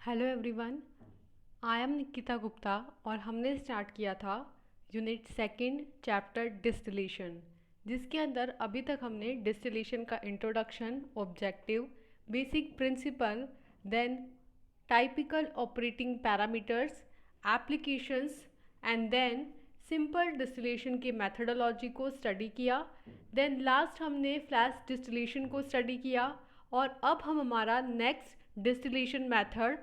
Hello everyone, I am Nikita Gupta और हमने start किया था यूनिट सेकंड चैप्टर डिस्टिलेशन, जिसके अंदर अभी तक हमने डिस्टिलेशन का introduction, objective, basic principle, then typical operating parameters, applications and then simple distillation की मेथडोलॉजी को स्टडी किया। देन लास्ट हमने फ्लैश डिस्टिलेशन को स्टडी किया और अब हम हमारा next distillation method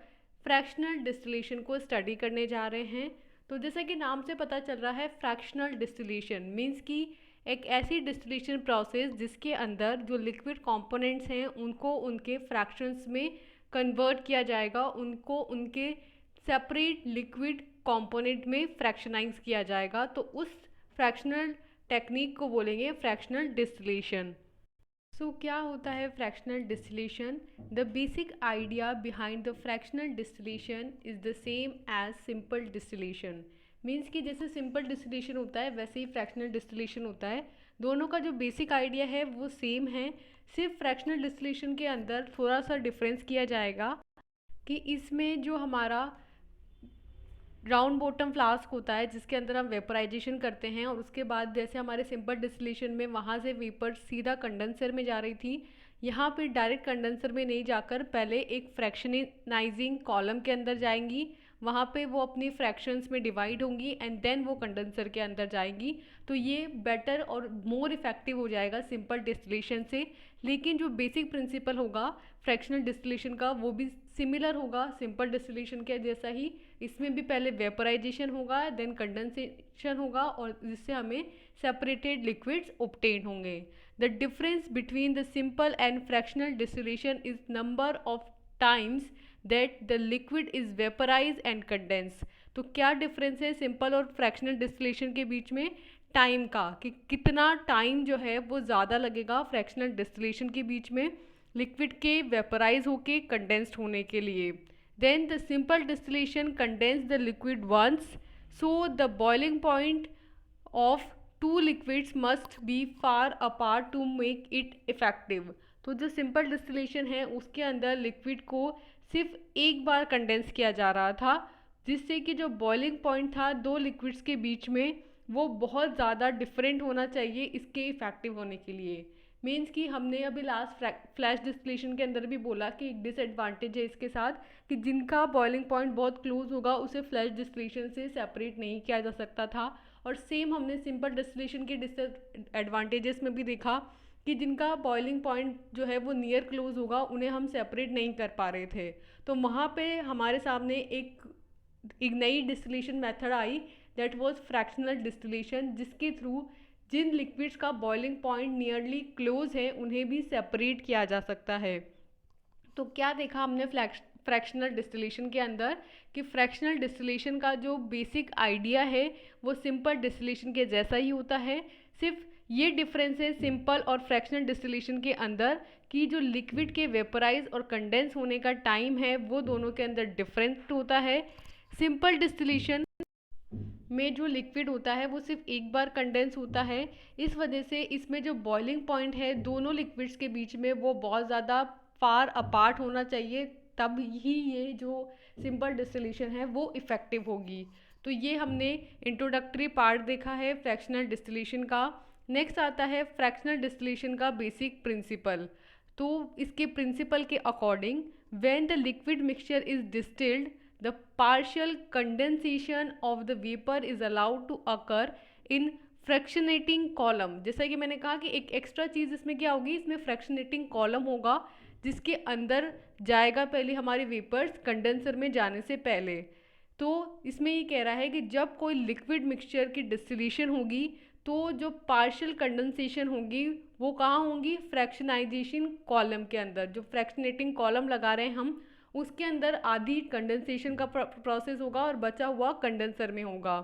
fractional distillation को स्टडी करने जा रहे हैं। तो जैसा कि नाम से पता चल रहा है, फ्रैक्शनल डिस्टिलेशन मीन्स कि एक ऐसी डिस्टिलेशन प्रोसेस जिसके अंदर जो लिक्विड कंपोनेंट्स हैं उनको उनके फ्रैक्शंस में कन्वर्ट किया जाएगा, उनको उनके सेपरेट लिक्विड कंपोनेंट में फ्रैक्शनाइज किया जाएगा। तो उस फ्रैक्शनल टेक्निक को बोलेंगे फ्रैक्शनल डिस्टिलेशन। सो क्या होता है fractional distillation? The basic idea behind the fractional distillation is the same as simple distillation. Means कि जैसे सिंपल डिस्टिलेशन होता है वैसे ही फ्रैक्शनल डिस्टिलेशन होता है। दोनों का जो बेसिक आइडिया है वो सेम है, सिर्फ फ्रैक्शनल डिस्टिलेशन के अंदर थोड़ा सा डिफरेंस किया जाएगा कि इसमें जो हमारा राउंड बॉटम फ्लास्क होता है जिसके अंदर हम वेपराइजेशन करते हैं और उसके बाद जैसे हमारे सिंपल डिस्टिलेशन में वहाँ से वेपर सीधा कंडेंसर में जा रही थी, यहाँ पे डायरेक्ट कंडेंसर में नहीं जाकर पहले एक फ्रैक्शनाइजिंग कॉलम के अंदर जाएंगी, वहाँ पे वो अपनी फ्रैक्शंस में डिवाइड होंगी एंड देन वो कंडेंसर के अंदर जाएंगी। तो ये बेटर और मोर इफेक्टिव हो जाएगा सिंपल डिस्टिलेशन से। लेकिन जो बेसिक प्रिंसिपल होगा फ्रैक्शनल डिस्टिलेशन का वो भी सिमिलर होगा सिंपल डिस्टिलेशन के जैसा ही। इसमें भी पहले वेपराइजेशन होगा, देन कंडेंसेशन होगा और जिससे हमें सेपरेटेड लिक्विड्स ऑब्टेन होंगे। The difference between the simple and fractional distillation is number of times that the liquid is vaporise and condense. तो क्या डिफरेंस है सिंपल और फ्रैक्शनल डिस्टिलेशन के बीच में? टाइम का, कि कितना टाइम जो है वो ज़्यादा लगेगा फ्रैक्शनल डिस्टिलेशन के बीच में लिक्विड के वेपराइज होके कंडेंस्ड होने के लिए। Then the simple distillation condense the liquid once, so the boiling point of two liquids must be far apart to make it effective। तो जो सिंपल डिस्टिलेशन है उसके अंदर लिक्विड को सिर्फ एक बार कंडेंस किया जा रहा था, जिससे कि जो बॉइलिंग पॉइंट था दो लिक्विड्स के बीच में वो बहुत ज़्यादा डिफरेंट होना चाहिए इसके इफ़ेक्टिव होने के लिए। मीन्स कि हमने अभी लास्ट फ्लैश डिस्टिलेशन के अंदर भी बोला कि एक डिसएडवांटेज है इसके साथ कि जिनका बॉइलिंग पॉइंट बहुत क्लोज होगा उसे फ्लैश डिस्टिलेशन से सेपरेट नहीं किया जा सकता था। और सेम हमने सिंपल डिस्टिलेशन के डिसएडवांटेजेस में भी देखा कि जिनका बॉइलिंग पॉइंट जो है वो नियर क्लोज होगा उन्हें हम सेपरेट नहीं कर पा रहे थे। तो वहाँ पे हमारे सामने एक नई distillation method I, that was fractional distillation, जिसके थ्रू जिन लिक्विड्स का बॉइलिंग पॉइंट नियरली क्लोज है उन्हें भी सेपरेट किया जा सकता है। तो क्या देखा हमने फ्रैक्शनल डिस्टिलेशन के अंदर कि फ्रैक्शनल डिस्टिलेशन का जो बेसिक आइडिया है वो सिंपल डिस्टिलेशन के जैसा ही होता है। सिर्फ ये डिफरेंस है सिंपल और फ्रैक्शनल डिस्टिलेशन के अंदर कि जो लिक्विड के वेपराइज और कंडेंस होने का टाइम है वो दोनों के अंदर डिफरेंट होता है। सिंपल डिस्टिलेशन में जो लिक्विड होता है वो सिर्फ एक बार कंडेंस होता है, इस वजह से इसमें जो बॉइलिंग पॉइंट है दोनों लिक्विड्स के बीच में वो बहुत ज़्यादा फार अपार्ट होना चाहिए, तब ही ये जो सिंपल डिस्टिलेशन है वो इफ़ेक्टिव होगी। तो ये हमने इंट्रोडक्टरी पार्ट देखा है फ्रैक्शनल डिस्टिलेशन का। नेक्स्ट आता है फ्रैक्शनल डिस्टिलेशन का बेसिक प्रिंसिपल। तो इसके प्रिंसिपल के according when the liquid mixture is distilled the partial condensation of the vapor is allowed to occur in fractionating column। जैसा कि मैंने कहा कि एक एक्स्ट्रा चीज़ इसमें क्या होगी, इसमें फ्रैक्शनेटिंग कॉलम होगा जिसके अंदर जाएगा पहले हमारे वेपर्स कंडेंसर में जाने से पहले। तो इसमें ये कह रहा है कि जब कोई लिक्विड मिक्सचर की डिस्टिलेशन होगी तो जो पार्शियल कंडेंसेशन होगी वो कहाँ होंगी? फ्रैक्शनाइजेशन कॉलम के अंदर। जो फ्रैक्शनेटिंग कॉलम लगा रहे हैं हम उसके अंदर आधी कंडेंसेशन का प्रोसेस होगा और बचा हुआ कंडेंसर में होगा।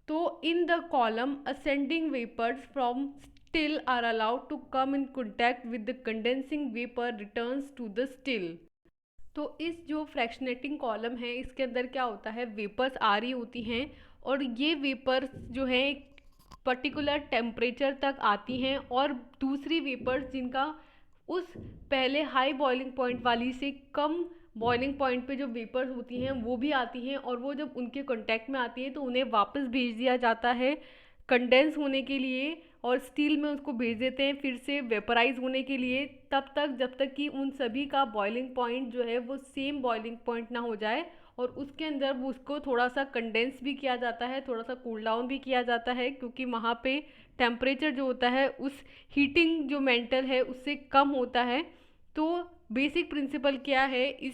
तो in the column ascending vapours from still are allowed to come in contact with the condensing vapour returns to the still. तो इस जो फ्रैक्शनेटिंग कॉलम है इसके अंदर क्या होता है, वेपर्स आ रही होती हैं और ये वेपर्स जो हैं एक पर्टिकुलर टेम्परेचर तक आती हैं और दूसरी वेपर्स जिनका उस पहले हाई बॉइलिंग पॉइंट वाली से कम बॉइलिंग पॉइंट पे जो वेपर्स होती हैं वो भी आती हैं, और वो जब उनके कांटेक्ट में आती हैं तो उन्हें वापस भेज दिया जाता है कंडेंस होने के लिए, और स्टील में उसको भेज देते हैं फिर से वेपराइज होने के लिए, तब तक जब तक कि उन सभी का बॉइलिंग पॉइंट जो है वो सेम बॉइलिंग पॉइंट ना हो जाए। और उसके अंदर वो उसको थोड़ा सा कंडेंस भी किया जाता है, थोड़ा सा कूल डाउन भी किया जाता है, क्योंकि वहाँ पे टेम्परेचर जो होता है उस हीटिंग जो मेंटल है उससे कम होता है। तो बेसिक प्रिंसिपल क्या है इस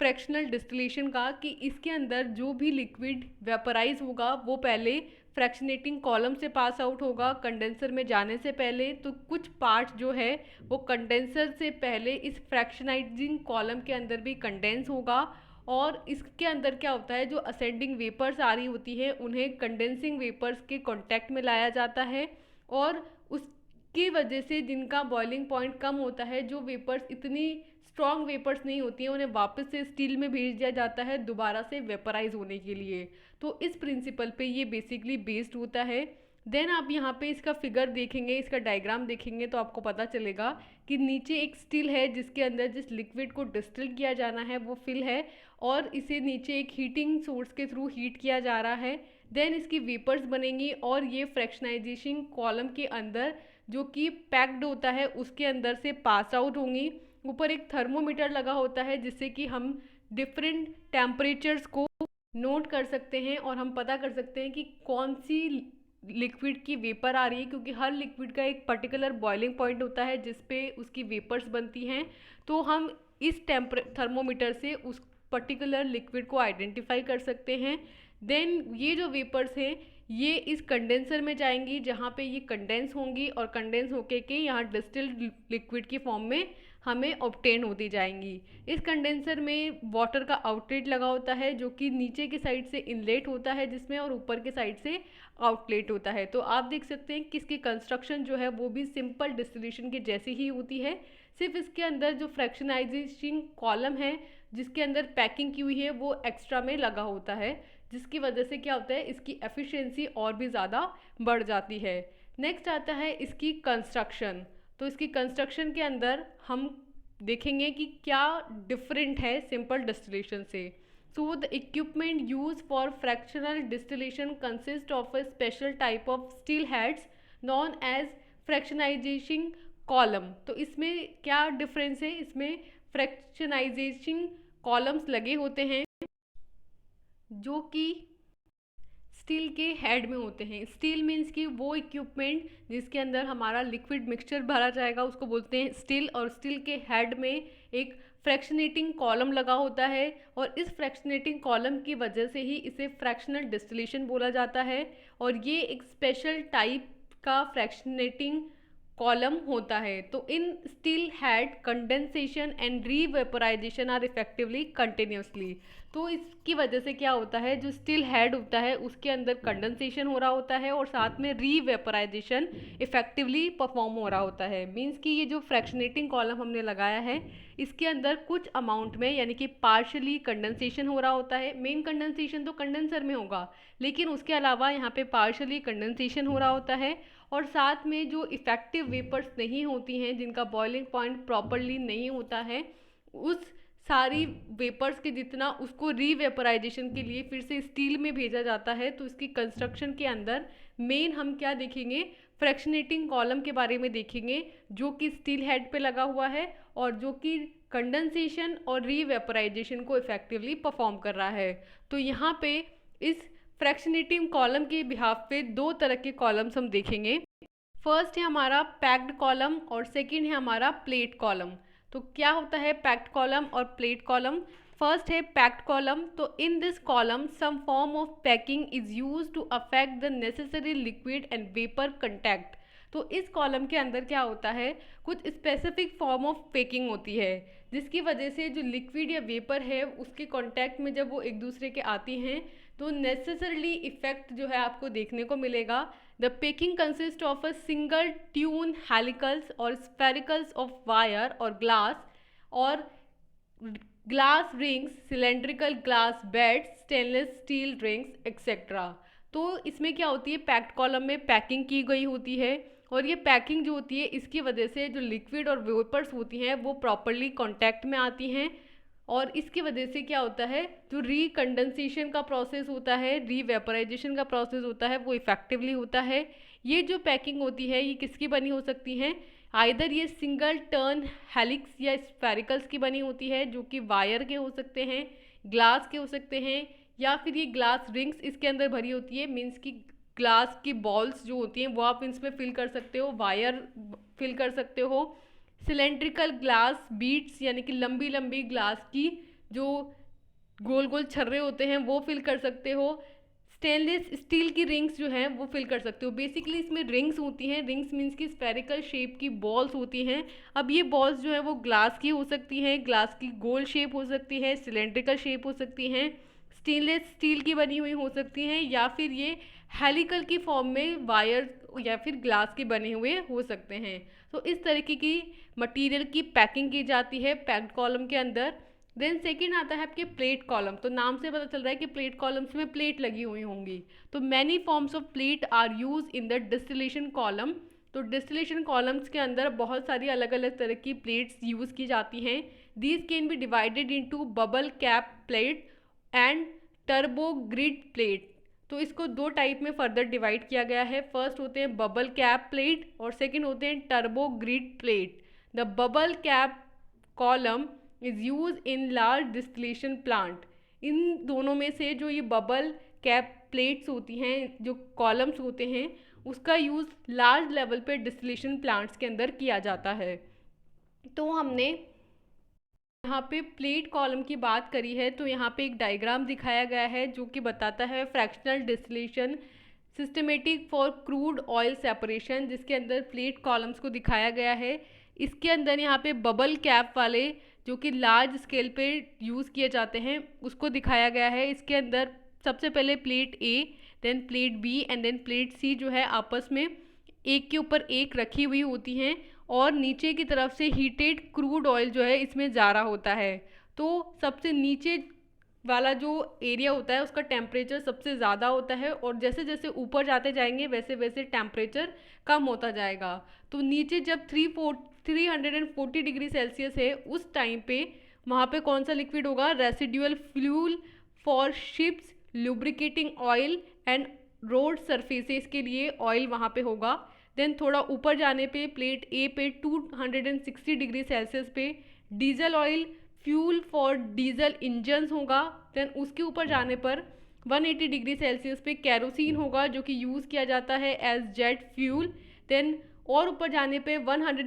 फ्रैक्शनल डिस्टिलेशन का, कि इसके अंदर जो भी लिक्विड वेपराइज होगा वो पहले फ्रैक्शनेटिंग कॉलम से पास आउट होगा कंडेंसर में जाने से पहले। तो कुछ पार्ट जो है वो कंडेंसर से पहले इस फ्रैक्शनाइजिंग कॉलम के अंदर भी कंडेंस होगा, और इसके अंदर क्या होता है, जो असेंडिंग वेपर्स आ रही होती है उन्हें कंडेंसिंग वेपर्स के कांटेक्ट में लाया जाता है, और उसकी वजह से जिनका बॉइलिंग पॉइंट कम होता है, जो वेपर्स इतनी स्ट्रॉन्ग वेपर्स नहीं होती हैं, उन्हें वापस से स्टील में भेज दिया जाता है दोबारा से वेपराइज होने के लिए। तो इस प्रिंसिपल पे ये बेसिकली बेस्ड होता है। देन आप यहाँ पे इसका फिगर देखेंगे, इसका डायग्राम देखेंगे तो आपको पता चलेगा कि नीचे एक स्टील है जिसके अंदर जिस लिक्विड को डिस्टिल किया जाना है वो फिल है, और इसे नीचे एक हीटिंग सोर्स के थ्रू हीट किया जा रहा है। देन इसकी वेपर्स बनेंगी और ये फ्रैक्शनाइजेशन कॉलम के अंदर जो कि पैक्ड होता है उसके अंदर से पास आउट होंगी। ऊपर एक थर्मोमीटर लगा होता है जिससे कि हम डिफरेंट टेम्परेचर्स को नोट कर सकते हैं और हम पता कर सकते हैं कि कौन सी लिक्विड की वेपर आ रही है, क्योंकि हर लिक्विड का एक पर्टिकुलर बॉइलिंग पॉइंट होता है जिस पे उसकी वेपर्स बनती हैं। तो हम इस थर्मोमीटर से उस पर्टिकुलर लिक्विड को आइडेंटिफाई कर सकते हैं। देन ये जो वेपर्स हैं ये इस कंडेंसर में जाएंगी जहाँ पे ये कंडेंस होंगी, और कंडेंस होके के यहाँ डिस्टिल्ड लिक्विड की फॉर्म में हमें ऑब्टेन होती जाएंगी। इस कंडेंसर में वाटर का आउटलेट लगा होता है जो कि नीचे की साइड से इनलेट होता है जिसमें, और ऊपर के साइड से आउटलेट होता है। तो आप देख सकते हैं कि इसकी कंस्ट्रक्शन जो है वो भी सिंपल डिस्टिलेशन के जैसी ही होती है, सिर्फ इसके अंदर जो फ्रैक्शनाइजेशन कॉलम है जिसके अंदर पैकिंग की हुई है वो एक्स्ट्रा में लगा होता है, जिसकी वजह से क्या होता है इसकी एफिशिएंसी और भी ज़्यादा बढ़ जाती है। नेक्स्ट आता है इसकी कंस्ट्रक्शन। तो इसकी कंस्ट्रक्शन के अंदर हम देखेंगे कि क्या डिफरेंट है सिंपल डिस्टिलेशन से। So the equipment use for fractional distillation consist of a special type of steel heads known as fractionization column. तो इसमें क्या डिफरेंस है, इसमें फ्रैक्शनाइजेशन कॉलम्स लगे होते हैं जो कि स्टील के हेड में होते हैं। स्टील मीन्स कि वो इक्विपमेंट जिसके अंदर हमारा लिक्विड मिक्सचर भरा जाएगा उसको बोलते हैं स्टील, और स्टील के हेड में एक फ्रैक्शनेटिंग कॉलम लगा होता है, और इस फ्रैक्शनेटिंग कॉलम की वजह से ही इसे फ्रैक्शनल डिस्टिलेशन बोला जाता है। और ये एक स्पेशल टाइप का फ्रैक्शनेटिंग कॉलम होता है। तो in steel head condensation and revaporization are effectively continuously. तो इसकी वजह से क्या होता है, जो स्टील हेड होता है उसके अंदर कंडेंसेशन हो रहा होता है और साथ में रीवेपराइजेशन इफेक्टिवली परफॉर्म हो रहा होता है। मीन्स कि ये जो फ्रैक्शनेटिंग कॉलम हमने लगाया है इसके अंदर कुछ अमाउंट में यानी कि पार्शली कंडेंसेशन हो रहा होता है। मेन कंडेंसेशन तो कंडेंसर में होगा, लेकिन उसके अलावा यहाँ पे पार्शली कंडेंसेशन हो रहा होता है, और साथ में जो इफ़ेक्टिव वेपर्स नहीं होती हैं जिनका बॉइलिंग पॉइंट प्रॉपरली नहीं होता है, उस सारी वेपर्स के जितना उसको रीवेपराइजेशन के लिए फिर से स्टील में भेजा जाता है। तो इसकी कंस्ट्रक्शन के अंदर मेन हम क्या देखेंगे, फ्रैक्शनेटिंग कॉलम के बारे में देखेंगे जो कि स्टील हेड पे लगा हुआ है और जो कि कंडेंसेशन और रीवेपराइजेशन को इफेक्टिवली परफॉर्म कर रहा है। तो यहाँ पे इस फ्रैक्शनेटिंग कॉलम के बिहाफ पे दो तरह के कॉलम्स हम देखेंगे। फर्स्ट है हमारा पैक्ड कॉलम और सेकंड है हमारा प्लेट कॉलम। तो क्या होता है पैक्ड कॉलम और प्लेट कॉलम? फर्स्ट है पैक्ड कॉलम। तो in this column some form of packing is used to affect the necessary liquid and vapour contact. तो इस कॉलम के अंदर क्या होता है, कुछ स्पेसिफिक फॉर्म ऑफ पैकिंग होती है जिसकी वजह से जो लिक्विड या वेपर है उसके कांटेक्ट में जब वो एक दूसरे के आती हैं तो नेसेसरली इफेक्ट जो है आपको देखने को मिलेगा। The packing consist of a single tune helicals और स्फेरिकल्स ऑफ वायर और glass rings, cylindrical glass beds, stainless steel rings etcetera. तो इसमें क्या होती है, पैक्ड कॉलम में पैकिंग की गई होती है और ये पैकिंग जो होती है इसकी वजह से जो लिक्विड और वेपर्स होती हैं वो प्रॉपरली कांटेक्ट में आती हैं और इसकी वजह से क्या होता है, जो रिकंडेंसेशन का प्रोसेस होता है, रीवेपराइजेशन का प्रोसेस होता है, वो इफेक्टिवली होता है। ये जो पैकिंग होती है ये किसकी बनी हो सकती हैं, आइदर ये सिंगल टर्न हेलिक्स या स्फेरिकल्स की बनी होती है, जो कि वायर के हो सकते हैं, ग्लास के हो सकते हैं, या फिर ये ग्लास रिंग्स इसके अंदर भरी होती है, मीन्स कि ग्लास की बॉल्स जो होती हैं वो आप इसमें फिल कर सकते हो, वायर फिल कर सकते हो, सिलेंड्रिकल ग्लास बीड्स यानी कि लंबी लंबी ग्लास की जो गोल गोल छर्रे होते हैं वो फिल कर सकते हो, स्टेनलेस स्टील की रिंग्स जो हैं वो फिल कर सकते हो। बेसिकली इसमें रिंग्स होती हैं, रिंग्स मीन्स की स्फेरिकल शेप की बॉल्स होती हैं। अब ये बॉल्स जो है वो ग्लास की हो सकती हैं, ग्लास की गोल शेप हो सकती है, सिलेंड्रिकल शेप हो सकती हैं, स्टेनलेस स्टील की बनी हुई हो सकती हैं, या फिर ये हेलिकल की फॉर्म में वायर या फिर ग्लास के बने हुए हो सकते हैं। तो इस तरीके की मटेरियल की पैकिंग की जाती है पैक्ड कॉलम के अंदर। देन सेकेंड आता है आपके प्लेट कॉलम। तो नाम से पता चल रहा है कि प्लेट कॉलम्स में प्लेट लगी हुई होंगी। तो many forms of plate are use in the distillation column. तो डिस्टिलेशन कॉलम्स के अंदर बहुत सारी अलग अलग तरह की प्लेट्स यूज़ की जाती हैं। These can be divided into bubble cap plate and turbo grid plate. तो इसको दो टाइप में फर्दर डिवाइड किया गया है। फर्स्ट होते हैं बबल कैप प्लेट और सेकंड होते हैं turbo grid plate. The bubble cap column is use in large distillation plant. इन दोनों में से जो ये बबल कैप प्लेट्स होती हैं, जो कॉलम्स होते हैं, उसका यूज़ लार्ज लेवल पे डिस्टिलेशन प्लांट्स के अंदर किया जाता है। तो हमने यहाँ पे प्लेट कॉलम की बात करी है, तो यहाँ पे एक डायग्राम दिखाया गया है जो कि बताता है fractional distillation systematic for crude oil separation, जिसके अंदर प्लेट कॉलम्स को दिखाया गया है। इसके अंदर यहाँ पे बबल कैप वाले जो कि लार्ज स्केल पे यूज़ किए जाते हैं उसको दिखाया गया है। इसके अंदर सबसे पहले plate A, then plate B and then plate C जो है आपस में एक के ऊपर एक रखी हुई होती हैं और नीचे की तरफ से हीटेड क्रूड ऑयल जो है इसमें जा रहा होता है। तो सबसे नीचे वाला जो एरिया होता है उसका टेम्परेचर सबसे ज़्यादा होता है और जैसे जैसे ऊपर जाते जाएंगे वैसे वैसे टेम्परेचर कम होता जाएगा। तो नीचे जब 340 डिग्री सेल्सियस है उस टाइम पे वहाँ पे कौन सा लिक्विड होगा, residual fuel for ships, lubricating oil and road surfaces के लिए ऑयल वहाँ पे होगा। देन थोड़ा ऊपर जाने पे प्लेट ए पे 260 डिग्री सेल्सियस पे diesel oil fuel for diesel engines होगा। देन उसके ऊपर जाने पर 180 डिग्री सेल्सियस पे कैरोसिन होगा जो कि यूज़ किया जाता है एज जेट फ्यूल। देन और ऊपर जाने पे 110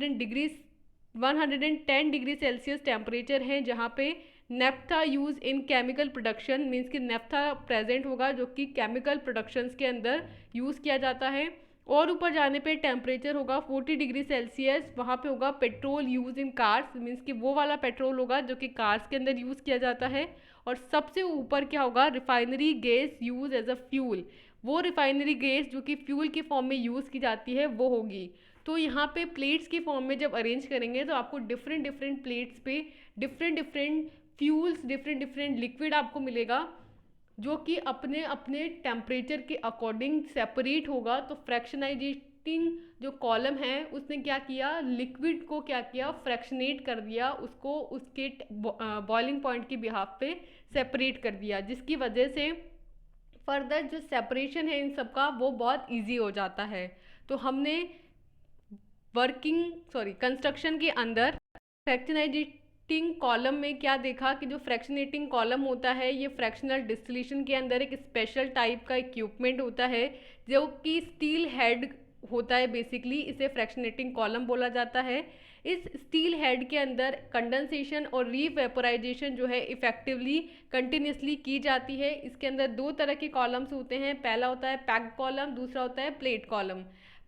डिग्री सेल्सियस टेम्परेचर है जहाँ पे naphtha use in chemical production, means कि नेफ्था प्रेजेंट होगा जो कि केमिकल प्रोडक्शंस के अंदर यूज़ किया जाता है। और ऊपर जाने पे टेम्परेचर होगा 40 डिग्री सेल्सियस, वहाँ पे होगा petrol use in cars, means कि वो वाला पेट्रोल होगा जो कि कार्स के अंदर यूज़ किया जाता है। और सबसे ऊपर क्या होगा, refinery gas use as a fuel, वो रिफाइनरी गैस जो कि फ्यूल की फॉर्म में यूज़ की जाती है वो होगी। तो यहाँ पे प्लेट्स की फॉर्म में जब अरेंज करेंगे तो आपको डिफरेंट डिफरेंट प्लेट्स पे different different fuels, different different liquid आपको मिलेगा जो कि अपने अपने टेम्परेचर के अकॉर्डिंग सेपरेट होगा। तो फ्रैक्शनाइजेटिंग जो कॉलम है उसने क्या किया, लिक्विड को क्या किया, फ्रैक्शनेट कर दिया, उसको उसके बॉइलिंग पॉइंट के बिहाफ पे सेपरेट कर दिया, जिसकी वजह से फर्दर जो सेपरेशन है इन सब का वो बहुत ईजी हो जाता है। तो हमने कंस्ट्रक्शन के अंदर फ्रैक्शनाइजेटिंग कॉलम में क्या देखा कि जो फ्रैक्शनेटिंग कॉलम होता है ये फ्रैक्शनल डिस्टिलेशन के अंदर एक स्पेशल टाइप का इक्विपमेंट होता है जो कि स्टील हेड होता है। बेसिकली इसे फ्रैक्शनेटिंग कॉलम बोला जाता है। इस स्टील हेड के अंदर कंडेंसेशन और रीवेपोराइजेशन जो है इफेक्टिवली कंटिन्यूसली की जाती है। इसके अंदर दो तरह के कॉलम्स होते हैं, पहला होता है पैक्ड कॉलम, दूसरा होता है प्लेट कॉलम।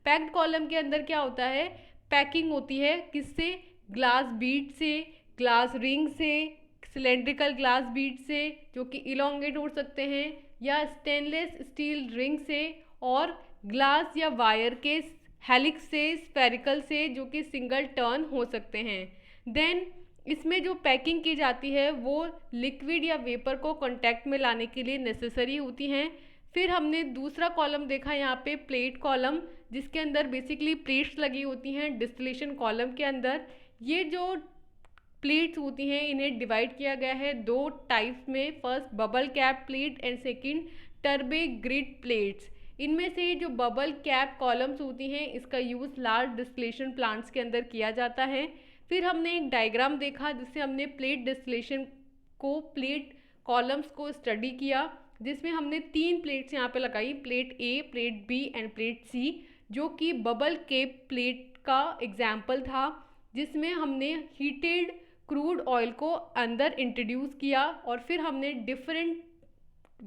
पैक्ड कॉलम के अंदर क्या होता है, पैकिंग होती है किससे, ग्लास बीड से, ग्लास रिंग से, सिलेंड्रिकल ग्लास बीड से जो कि इलोंगेट हो सकते हैं, या स्टेनलेस स्टील रिंग से, और ग्लास या वायर के हेलिक्स से, स्फेरिकल से जो कि सिंगल टर्न हो सकते हैं। देन इसमें जो पैकिंग की जाती है वो लिक्विड या वेपर को कांटेक्ट में लाने के लिए नेसेसरी होती हैं। फिर हमने दूसरा कॉलम देखा यहाँ पे प्लेट कॉलम, जिसके अंदर बेसिकली प्लेट्स लगी होती हैं डिस्टिलेशन कॉलम के अंदर। ये जो प्लेट्स होती हैं इन्हें डिवाइड किया गया है दो टाइप्स में, first bubble cap plate and second turbo grid plates. इनमें से जो बबल कैप कॉलम्स होती हैं इसका यूज़ लार्ज डिस्टिलेशन प्लांट्स के अंदर किया जाता है। फिर हमने एक डायग्राम देखा जिससे हमने प्लेट डिस्टिलेशन को, प्लेट कॉलम्स को स्टडी किया, जिसमें हमने 3 प्लेट्स यहाँ पे लगाई, plate A, plate B and plate C, जो कि बबल केप प्लेट का एग्जाम्पल था, जिसमें हमने हीटेड क्रूड ऑयल को अंदर इंट्रोड्यूस किया और फिर हमने डिफरेंट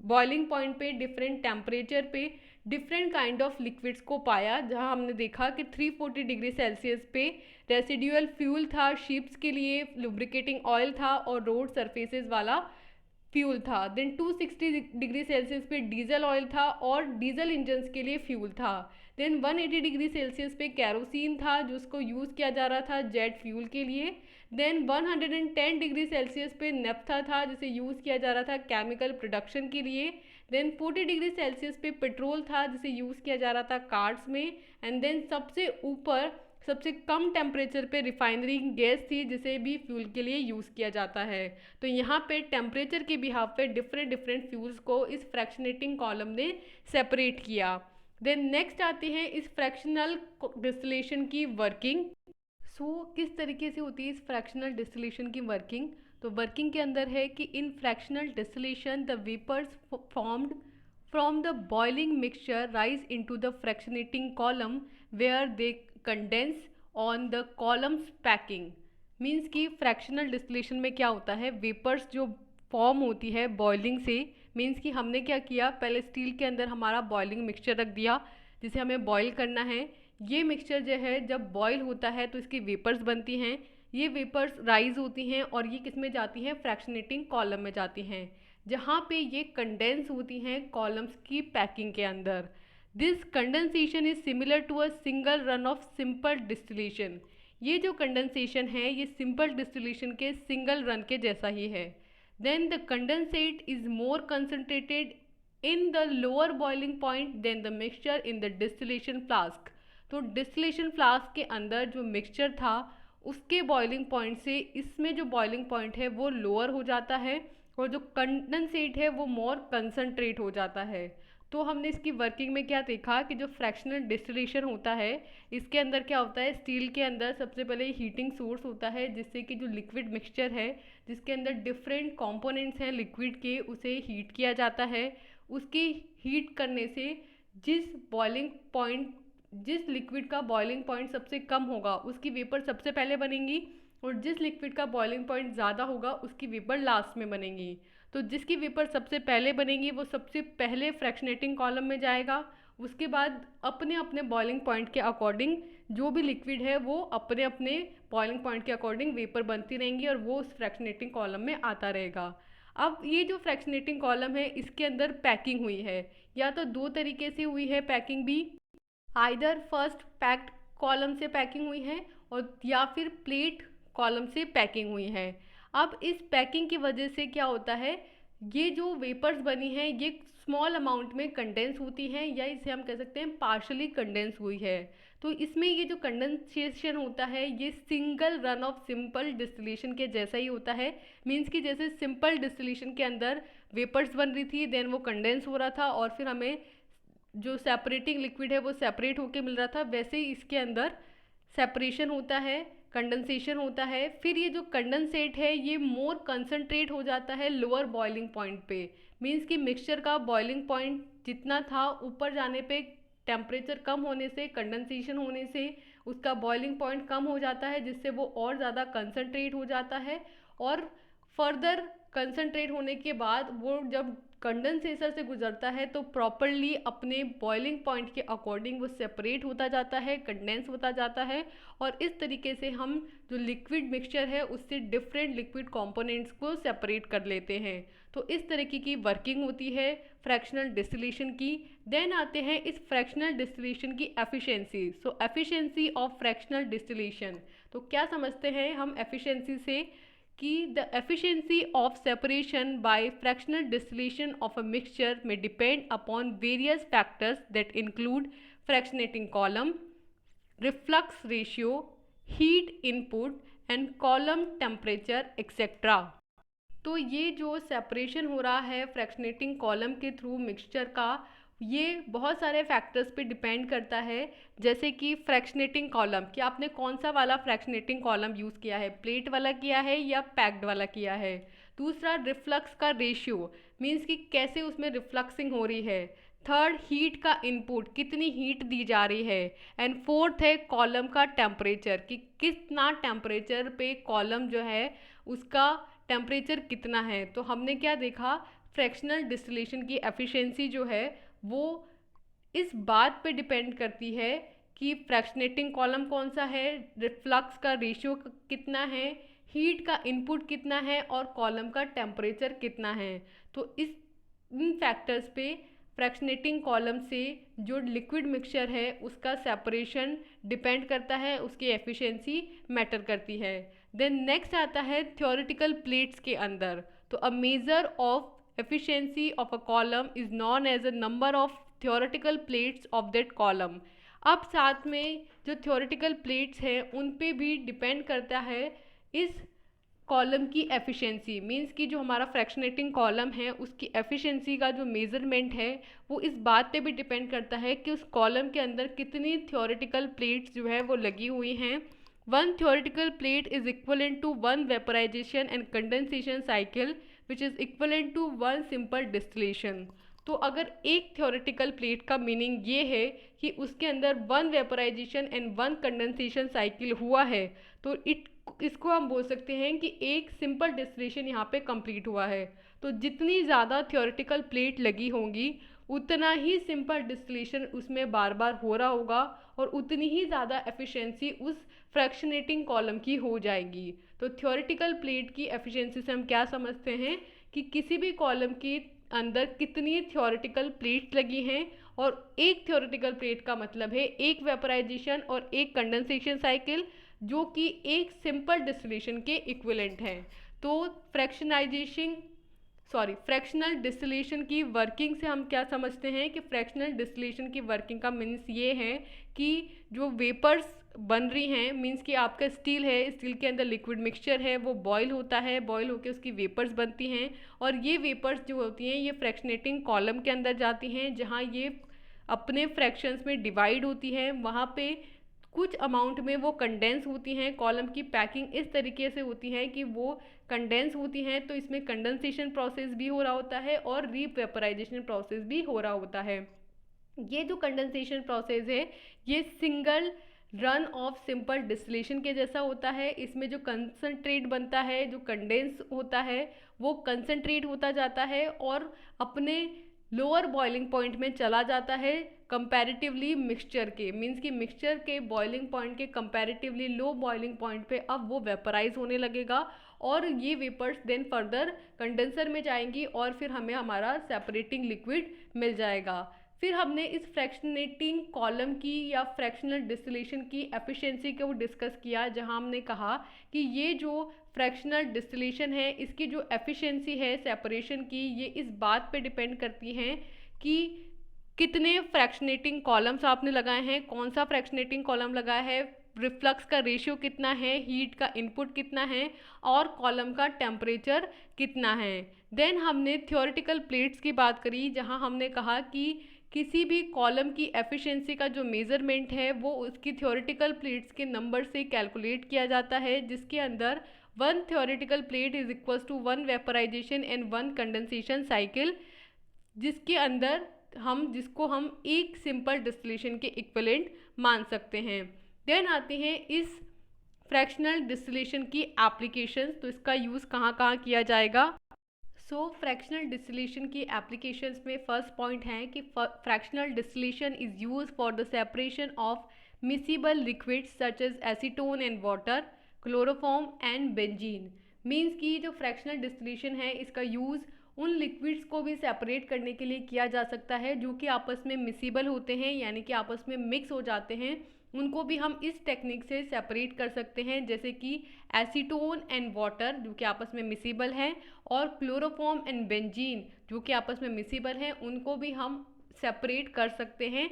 बॉइलिंग पॉइंट पे, डिफरेंट टेम्परेचर पे डिफरेंट काइंड ऑफ लिक्विड्स को पाया, जहां हमने देखा कि 340 डिग्री सेल्सियस पे रेसिडुअल फ्यूल था, शिप्स के लिए लुब्रिकेटिंग ऑयल था और रोड सरफेसेस वाला फ्यूल था। देन 260 डिग्री सेल्सियस पे डीजल ऑयल था और डीजल इंजन्स के लिए फ्यूल था। देन 180 डिग्री सेल्सियस पे कैरोसिन था जिसको यूज़ किया जा रहा था जेट फ्यूल के लिए। देन 110 डिग्री सेल्सियस पे नेफ्था था जिसे यूज़ किया जा रहा था केमिकल प्रोडक्शन के लिए। देन 40 डिग्री सेल्सियस पे पेट्रोल था जिसे यूज़ किया जा रहा था कार्स में। एंड देन सबसे ऊपर सबसे कम टेम्परेचर पे रिफाइनरी गैस थी जिसे भी फ्यूल के लिए यूज़ किया जाता है। तो यहाँ पे टेम्परेचर के बिहाफ पे डिफरेंट डिफरेंट फ्यूल्स को इस फ्रैक्शनेटिंग कॉलम ने सेपरेट किया। देन नेक्स्ट आते हैं इस फ्रैक्शनल डिस्टिलेशन की वर्किंग। किस तरीके से होती है इस फ्रैक्शनल डिस्टिलेशन की वर्किंग? तो वर्किंग के अंदर है कि in fractional distillation the vapours formed from the boiling mixture rise into the fractionating column where they condense on the column's packing। Means कि फ्रैक्शनल डिस्टिलेशन में क्या होता है, वेपर्स जो फॉर्म होती है बॉइलिंग से, मीन्स कि हमने क्या किया, पहले स्टील के अंदर हमारा बॉइलिंग मिक्सचर रख दिया जिसे हमें बॉईल करना है। ये मिक्सचर जो है जब बॉईल होता है तो इसकी वेपर्स बनती हैं, ये वेपर्स राइज होती हैं और ये किस में जाती हैं, फ्रैक्शनेटिंग कॉलम में जाती हैं, जहाँ पे ये कंडेंस होती हैं कॉलम्स की पैकिंग के अंदर। This condensation is similar to a single run of simple distillation. ये जो कंडेंसेशन है ये सिंपल डिस्टिलेशन के सिंगल रन के जैसा ही है। Then the condensate is more concentrated in the lower boiling point then the mixture in the distillation flask. तो डिस्टिलेशन फ्लास्क के अंदर जो मिक्सचर था उसके बॉइलिंग पॉइंट से इसमें जो बॉइलिंग पॉइंट है वो लोअर हो जाता है और जो कंडेंसेट है वो मोर कंसनट्रेट हो जाता है। तो हमने इसकी वर्किंग में क्या देखा कि जो फ्रैक्शनल डिस्टिलेशन होता है इसके अंदर क्या होता है, स्टील के अंदर सबसे पहले हीटिंग सोर्स होता है जिससे कि जो लिक्विड मिक्सचर है जिसके अंदर डिफरेंट कंपोनेंट्स हैं लिक्विड के, उसे हीट किया जाता है। उसकी हीट करने से जिस लिक्विड का बॉइलिंग पॉइंट सबसे कम होगा उसकी वेपर सबसे पहले बनेंगी और जिस लिक्विड का बॉइलिंग पॉइंट ज़्यादा होगा उसकी वेपर लास्ट में बनेंगी। तो जिसकी वेपर सबसे पहले बनेगी वो सबसे पहले फ्रैक्शनेटिंग कॉलम में जाएगा। उसके बाद अपने अपने बॉइलिंग पॉइंट के अकॉर्डिंग जो भी लिक्विड है वो अपने अपने बॉइलिंग पॉइंट के अकॉर्डिंग वेपर बनती रहेंगी और वो उस फ्रैक्शनेटिंग कॉलम में आता रहेगा। अब ये जो फ्रैक्शनेटिंग कॉलम है इसके अंदर पैकिंग हुई है, या तो दो तरीके से हुई है पैकिंग भी, आइदर फर्स्ट पैक्ड कॉलम से पैकिंग हुई है और या फिर प्लेट कॉलम से पैकिंग हुई है। अब इस पैकिंग की वजह से क्या होता है, ये जो वेपर्स बनी हैं ये स्मॉल अमाउंट में कंडेंस होती हैं या इसे हम कह सकते हैं पार्शली कंडेंस हुई है। तो इसमें ये जो कंडेंसेशन होता है ये single run of simple distillation के जैसा ही होता है। मीन्स कि जैसे सिंपल डिस्टिलेशन के अंदर वेपर्स बन रही थी देन वो कंडेंस हो रहा था और फिर हमें जो सेपरेटिंग लिक्विड है वो सेपरेट होके मिल रहा था, वैसे ही इसके अंदर सेपरेशन होता है, कंडेंसेशन होता है। फिर ये जो कंडेंसेट है ये मोर कंसनट्रेट हो जाता है लोअर बॉइलिंग पॉइंट पे। मीन्स कि मिक्सचर का बॉइलिंग पॉइंट जितना था ऊपर जाने पे टेम्परेचर कम होने से, कंडेंसेशन होने से उसका बॉइलिंग पॉइंट कम हो जाता है जिससे वो और ज़्यादा कंसनट्रेट हो जाता है और फर्दर कंसनट्रेट होने के बाद वो जब कंडेंसेटर से गुजरता है तो प्रॉपरली अपने बॉइलिंग पॉइंट के अकॉर्डिंग वो सेपरेट होता जाता है, कंडेंस होता जाता है और इस तरीके से हम जो लिक्विड मिक्सचर है उससे डिफरेंट लिक्विड कंपोनेंट्स को सेपरेट कर लेते हैं। तो इस तरीके की वर्किंग होती है फ्रैक्शनल डिस्टिलेशन की। देन आते हैं इस फ्रैक्शनल डिस्टिलेशन की efficiency. So efficiency of fractional distillation, तो क्या समझते हैं हम एफिशिएंसी से कि the efficiency of separation by fractional distillation of a mixture may depend upon various factors that include fractionating column, reflux ratio, heat input and column temperature etcetera. तो ये जो सेपरेशन हो रहा है फ्रैक्शनेटिंग कॉलम के through mixture का, ये बहुत सारे फैक्टर्स पे डिपेंड करता है। जैसे कि फ्रैक्शनेटिंग कॉलम, कि आपने कौन सा वाला फ्रैक्शनेटिंग कॉलम यूज़ किया है, प्लेट वाला किया है या पैक्ड वाला किया है। दूसरा, रिफ्लक्स का रेशियो, मीन्स कि कैसे उसमें रिफ्लक्सिंग हो रही है। थर्ड, हीट का इनपुट, कितनी हीट दी जा रही है। एंड फोर्थ है कॉलम का टेम्परेचर, कि कितना टेम्परेचर पे कॉलम जो है उसका टेम्परेचर कितना है। तो हमने क्या देखा, फ्रैक्शनल डिस्टिलेशन की एफिशिएंसी जो है वो इस बात पे डिपेंड करती है कि फ्रैक्शनेटिंग कॉलम कौन सा है, रिफ्लक्स का रेशियो कितना है, हीट का इनपुट कितना है और कॉलम का टेम्परेचर कितना है। तो इन फैक्टर्स पे फ्रैक्शनेटिंग कॉलम से जो लिक्विड मिक्सचर है उसका सेपरेशन डिपेंड करता है, उसकी एफिशिएंसी मैटर करती है। देन नेक्स्ट आता है थ्योरेटिकल प्लेट्स के अंदर। तो a measure of efficiency of a column is known as the number of theoretical plates of that column। अब साथ में जो theoretical plates हैं उन पे भी डिपेंड करता है इस कॉलम की एफिशिएंसी, मीन्स कि जो हमारा फ्रैक्शनेटिंग कॉलम है उसकी एफिशिएंसी का जो मेजरमेंट है वो इस बात पे भी डिपेंड करता है कि उस कॉलम के अंदर कितनी थ्योरेटिकल प्लेट्स जो है वो लगी हुई हैं। One theoretical plate is equivalent to one vaporization and condensation cycle which is equivalent to one simple distillation। तो अगर एक theoretical plate का मीनिंग ये है कि उसके अंदर one vaporisation and one condensation cycle हुआ है, तो इसको हम बोल सकते हैं कि एक सिंपल डिस्टिलेशन यहाँ पे कंप्लीट हुआ है। तो जितनी ज़्यादा थियोरेटिकल प्लेट लगी होंगी उतना ही सिंपल डिस्टिलेशन उसमें बार बार हो रहा होगा और उतनी ही ज़्यादा एफिशिएंसी उस फ्रैक्शनेटिंग कॉलम की हो जाएगी। तो थियोरेटिकल प्लेट की एफिशिएंसी से हम क्या समझते हैं कि किसी भी कॉलम के अंदर कितनी थियोरेटिकल प्लेट्स लगी हैं, और एक थियोरेटिकल प्लेट का मतलब है एक वेपोराइजेशन और एक कंडेंसेशन साइकिल, जो कि एक सिंपल डिस्टिलेशन के इक्विवेलेंट है। तो फ्रैक्शनल डिस्टिलेशन की वर्किंग से हम क्या समझते हैं कि फ्रैक्शनल डिस्टिलेशन की वर्किंग का मीन्स ये है कि जो वेपर्स बन रही हैं, मीन्स कि आपका स्टील है, स्टील के अंदर लिक्विड मिक्सचर है, वो बॉयल होता है, बॉयल होकर उसकी वेपर्स बनती हैं, और ये वेपर्स जो होती हैं ये फ्रैक्शनेटिंग कॉलम के अंदर जाती हैं, जहाँ ये अपने फ्रैक्शंस में डिवाइड होती हैं। वहाँ पे कुछ अमाउंट में वो कंडेंस होती हैं। कॉलम की पैकिंग इस तरीके से होती है कि वो कंडेंस होती हैं, तो इसमें कंडेंसेशन प्रोसेस भी हो रहा होता है और रीवेपराइजेशन प्रोसेस भी हो रहा होता है। ये जो कंडेंसेशन प्रोसेस है ये single run of simple distillation के जैसा होता है। इसमें जो कंसनट्रेट बनता है, जो कंडेंस होता है, वो कंसनट्रेट होता जाता है और अपने लोअर बॉइलिंग पॉइंट में चला जाता है कंपैरेटिवली मिक्सचर के, मीन्स कि मिक्सचर के बॉइलिंग पॉइंट के कंपैरेटिवली लो बॉइलिंग पॉइंट पे अब वो वेपराइज होने लगेगा और ये वेपर्स देन फर्दर कंडेंसर में जाएंगी और फिर हमें हमारा सेपरेटिंग लिक्विड मिल जाएगा। फिर हमने इस फ्रैक्शनेटिंग कॉलम की या फ्रैक्शनल डिस्टिलेशन की एफिशिएंसी को डिस्कस किया, जहां हमने कहा कि ये जो फ्रैक्शनल डिस्टिलेशन है इसकी जो एफिशिएंसी है सेपरेशन की, ये इस बात पे डिपेंड करती हैं कि कितने फ्रैक्शनेटिंग कॉलम्स आपने लगाए हैं, कौन सा फ्रैक्शनेटिंग कॉलम लगाया है, रिफ्लक्स का रेशियो कितना है, हीट का इनपुट कितना है और कॉलम का टेम्परेचर कितना है। देन हमने थ्योरेटिकल प्लेट्स की बात करी, जहां हमने कहा कि किसी भी कॉलम की एफिशिएंसी का जो मेज़रमेंट है वो उसकी थ्योरेटिकल प्लेट्स के नंबर से कैलकुलेट किया जाता है, जिसके अंदर one theoretical plate is equals to one vaporisation and one condensation cycle, जिसके अंदर जिसको हम एक सिंपल डिस्टिलेशन के इक्विवेलेंट मान सकते हैं। देन आते हैं इस फ्रैक्शनल डिस्टिलेशन की एप्लीकेशंस, तो इसका यूज़ कहाँ कहाँ किया जाएगा। फ्रैक्शनल डिस्टिलेशन की एप्लीकेशंस में फर्स्ट पॉइंट है कि fractional distillation is use for the separation of miscible liquids such as acetone and water, chloroform and benzene. Means कि जो फ्रैक्शनल डिस्टिलेशन है इसका यूज़ उन लिक्विड्स को भी सेपरेट करने के लिए किया जा सकता है जो कि आपस में मिसिबल होते हैं, यानी कि आपस में मिक्स हो जाते हैं, उनको भी हम इस टेक्निक से सेपरेट कर सकते हैं, जैसे कि एसीटोन एंड वाटर जो कि आपस में मिसिबल हैं और क्लोरोफॉर्म एंड बेंजीन जो कि आपस में मिसिबल हैं, उनको भी हम सेपरेट कर सकते हैं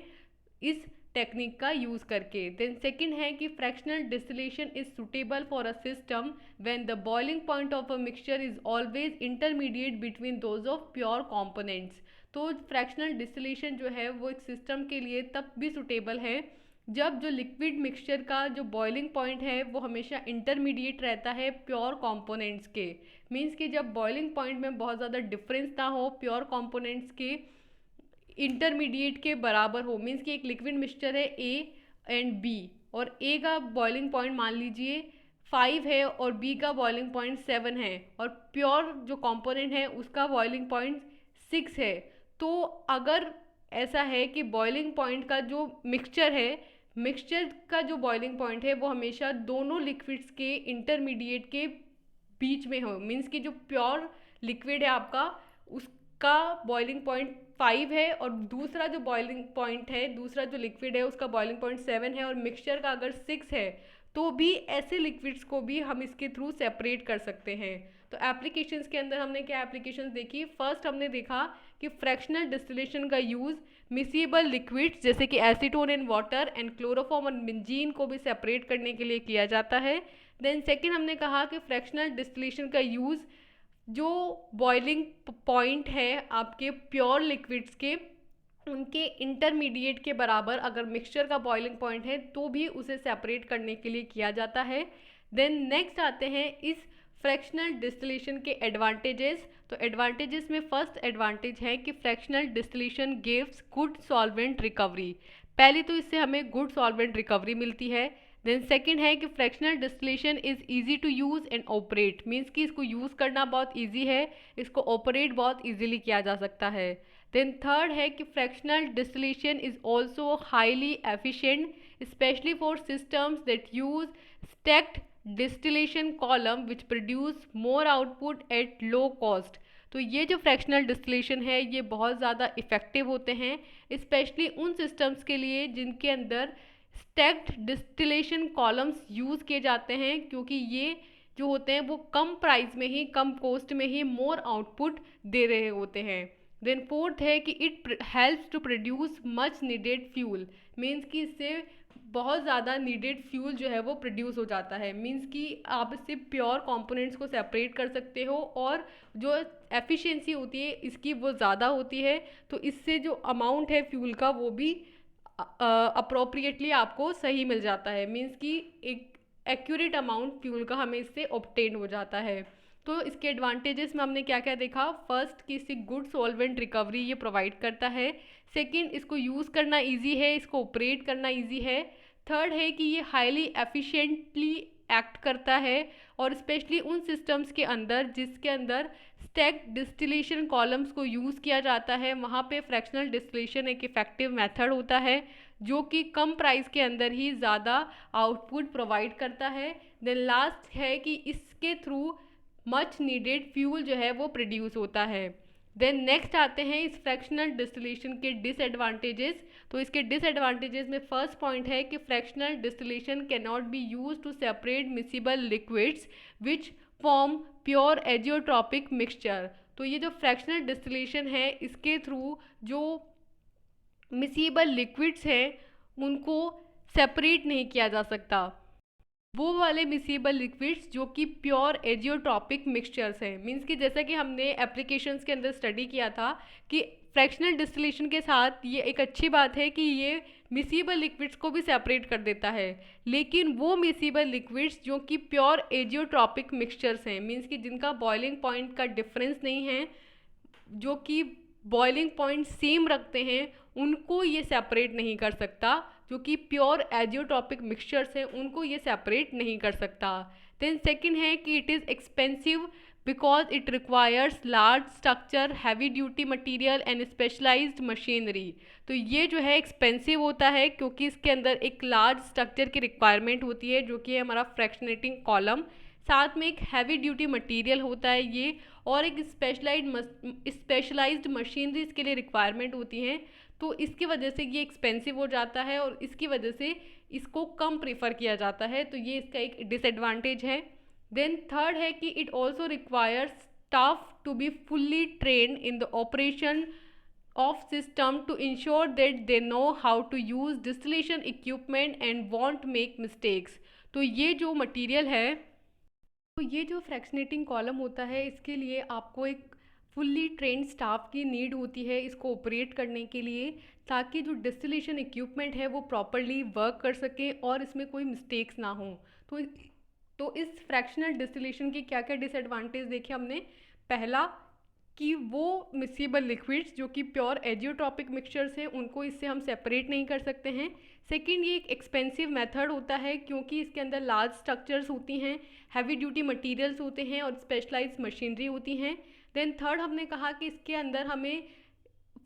इस टेक्निक का यूज़ करके। देन सेकंड है कि fractional distillation is suitable for a system when the boiling point of a mixture is always intermediate between those of pure components. तो फ्रैक्शनल डिस्टिलेशन जो है वो एक सिस्टम के लिए तब भी सुटेबल है जब जो लिक्विड मिक्सचर का जो बॉइलिंग पॉइंट है वो हमेशा इंटरमीडिएट रहता है प्योर कंपोनेंट्स के। मीन्स कि जब बॉइलिंग पॉइंट में बहुत ज़्यादा डिफरेंस ना हो प्योर कंपोनेंट्स के इंटरमीडिएट के बराबर हो। मीन्स कि एक लिक्विड मिक्सचर है ए एंड बी और ए का बॉइलिंग पॉइंट मान लीजिए 5 है और बी का बॉइलिंग पॉइंट 7 है और प्योर जो कंपोनेंट है उसका बॉइलिंग पॉइंट 6 है। तो अगर ऐसा है कि बॉइलिंग पॉइंट का जो मिक्सचर का जो बॉइलिंग पॉइंट है वो हमेशा दोनों लिक्विड्स के इंटरमीडिएट के बीच में हो। मीन्स कि जो प्योर लिक्विड है आपका उसका बॉइलिंग पॉइंट 5 है और दूसरा जो बॉइलिंग पॉइंट है दूसरा जो लिक्विड है उसका बॉइलिंग पॉइंट 7 है और मिक्सचर का अगर 6 है तो भी ऐसे लिक्विड्स को भी हम इसके थ्रू सेपरेट कर सकते हैं। तो एप्लीकेशंस के अंदर हमने क्या एप्लीकेशंस देखी। फर्स्ट हमने देखा कि फ्रैक्शनल डिस्टिलेशन का यूज़ मिसिबल लिक्विड्स जैसे कि acetone and water and chloroform और बेंजीन को भी सेपरेट करने के लिए किया जाता है। देन सेकेंड हमने कहा कि फ्रैक्शनल डिस्टिलेशन का यूज़ जो बॉइलिंग पॉइंट है आपके प्योर लिक्विड्स के उनके इंटरमीडिएट के बराबर अगर मिक्सचर का बॉइलिंग पॉइंट है तो भी उसे सेपरेट करने के लिए किया जाता है। देन नेक्स्ट आते हैं इस फ्रैक्शनल डिस्टिलेशन के एडवांटेजेस। तो एडवांटेजेस में फर्स्ट एडवांटेज है कि fractional distillation gives good solvent recovery. पहले तो इससे हमें गुड सॉल्वेंट रिकवरी मिलती है। देन सेकंड है कि fractional distillation is easy to use and operate. Means कि इसको यूज़ करना बहुत ईजी है, इसको ऑपरेट बहुत ईजिली किया जा सकता है। देन थर्ड है कि fractional distillation is also highly efficient specially for systems that use stacked distillation column which produce more output at low cost. तो ये जो फ्रैक्शनल डिस्टिलेशन है ये बहुत ज़्यादा इफ़ेक्टिव होते हैं स्पेशली उन सिस्टम्स के लिए जिनके अंदर स्टैक्ड डिस्टिलेशन कॉलम्स यूज़ किए जाते हैं क्योंकि ये जो होते हैं वो कम प्राइस में ही कम कॉस्ट में ही मोर आउटपुट दे रहे होते हैं। देन फोर्थ है कि it helps to produce much needed fuel. Means कि इससे बहुत ज़्यादा नीडेड फ्यूल जो है वो प्रोड्यूस हो जाता है। मीन्स कि आप इससे प्योर कंपोनेंट्स को सेपरेट कर सकते हो और जो एफिशिएंसी होती है इसकी वो ज़्यादा होती है। तो इससे जो अमाउंट है फ्यूल का वो भी अप्रोप्रिएटली आपको सही मिल जाता है। मीन्स कि एक एक्यूरेट अमाउंट फ्यूल का हमें इससे ऑब्टेन हो जाता है। तो इसके एडवांटेजेस में हमने क्या क्या देखा। फर्स्ट कि इससे गुड सॉल्वेंट रिकवरी ये प्रोवाइड करता है। सेकंड इसको यूज़ करना इजी है, इसको ऑपरेट करना इजी है। थर्ड है कि ये हाईली एफिशिएंटली एक्ट करता है और स्पेशली उन सिस्टम्स के अंदर जिसके अंदर स्टैक्ड डिस्टिलेशन कॉलम्स को यूज़ किया जाता है वहाँ पे फ्रैक्शनल डिस्टिलेशन एक इफ़ेक्टिव मेथड होता है जो कि कम प्राइस के अंदर ही ज़्यादा आउटपुट प्रोवाइड करता है। देन लास्ट है कि इसके थ्रू मच नीडेड फ्यूल जो है वो प्रोड्यूस होता है। देन नेक्स्ट आते हैं इस फ्रैक्शनल डिस्टिलेशन के डिसएडवांटेजेस। तो इसके डिसएडवांटेजेस में फर्स्ट पॉइंट है कि fractional distillation can not be use to separate miscible liquids which form pure azeotropic mixture. तो ये जो फ्रैक्शनल डिस्टिलेशन है इसके थ्रू जो मिसिबल लिक्विड्स हैं उनको सेपरेट नहीं किया जा सकता। वो वाले मिसिबल लिक्विड्स जो कि प्योर एजियोट्रॉपिक मिक्सचर्स हैं। मीन्स कि जैसा कि हमने एप्लीकेशंस के अंदर स्टडी किया था कि फ्रैक्शनल डिस्टिलेशन के साथ ये एक अच्छी बात है कि ये मिसिबल लिक्विड्स को भी सेपरेट कर देता है। लेकिन वो मिसिबल लिक्विड्स जो कि प्योर एजियोट्रॉपिक मिक्सचर्स हैं मीन्स कि जिनका बॉइलिंग पॉइंट का डिफरेंस नहीं है, जो कि बॉइलिंग पॉइंट सेम रखते हैं, उनको ये सेपरेट नहीं कर सकता। जो कि प्योर एजियोट्रॉपिक मिक्सचर्स हैं उनको ये सेपरेट नहीं कर सकता। देन सेकंड है कि it is expensive because it requires large structure, heavy duty material and specialised machinery. तो ये जो है एक्सपेंसिव होता है क्योंकि इसके अंदर एक लार्ज स्ट्रक्चर की रिक्वायरमेंट होती है जो कि है हमारा फ्रैक्शनेटिंग कॉलम, साथ में एक हैवी ड्यूटी मटेरियल होता है ये, और एक स्पेशलाइज्ड मशीनरी इसके लिए रिक्वायरमेंट होती हैं। तो इसकी वजह से ये एक्सपेंसिव हो जाता है और इसकी वजह से इसको कम प्रीफर किया जाता है। तो ये इसका एक डिसएडवांटेज है। देन थर्ड है कि it also requires staff to be fully train in the operation of system to ensure that they know how to use distillation equipment and won't make mistakes। तो ये जो मटेरियल है, तो ये जो फ्रैक्शनेटिंग कॉलम होता है, इसके लिए आपको एक फुल्ली ट्रेंड स्टाफ की नीड होती है इसको ऑपरेट करने के लिए, ताकि जो डिस्टिलेशन इक्विपमेंट है वो प्रॉपरली वर्क कर सके और इसमें कोई मिस्टेक्स ना हो। तो इस फ्रैक्शनल डिस्टिलेशन के क्या क्या डिसएडवांटेज देखे हमने। पहला कि वो मिक्सेबल लिक्विड्स जो कि प्योर एजियोट्रॉपिक मिक्सचर्स हैं उनको इससे हम सेपरेट नहीं कर सकते हैं। सेकंड, ये एक एक्सपेंसिव मेथड होता है क्योंकि इसके अंदर लार्ज स्ट्रक्चर्स होती हैं, हैवी ड्यूटी मटेरियल्स होते हैं और स्पेशलाइज्ड मशीनरी होती हैं। देन थर्ड, हमने कहा कि इसके अंदर हमें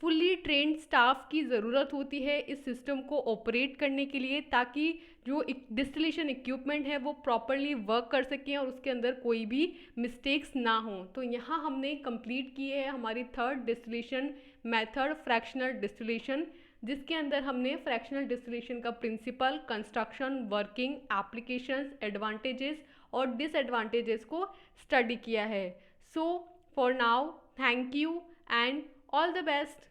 फुल्ली ट्रेंड स्टाफ की ज़रूरत होती है इस सिस्टम को ऑपरेट करने के लिए, ताकि जो डिस्टिलेशन इक्विपमेंट है वो प्रॉपरली वर्क कर सकें और उसके अंदर कोई भी मिस्टेक्स ना हो। तो यहाँ हमने कंप्लीट की है हमारी third distillation method, fractional distillation, जिसके अंदर हमने फ्रैक्शनल डिस्टिलेशन का principle, construction, working, applications, advantages और डिसएडवांटेजेस को स्टडी किया है। So for now, thank you and all the best.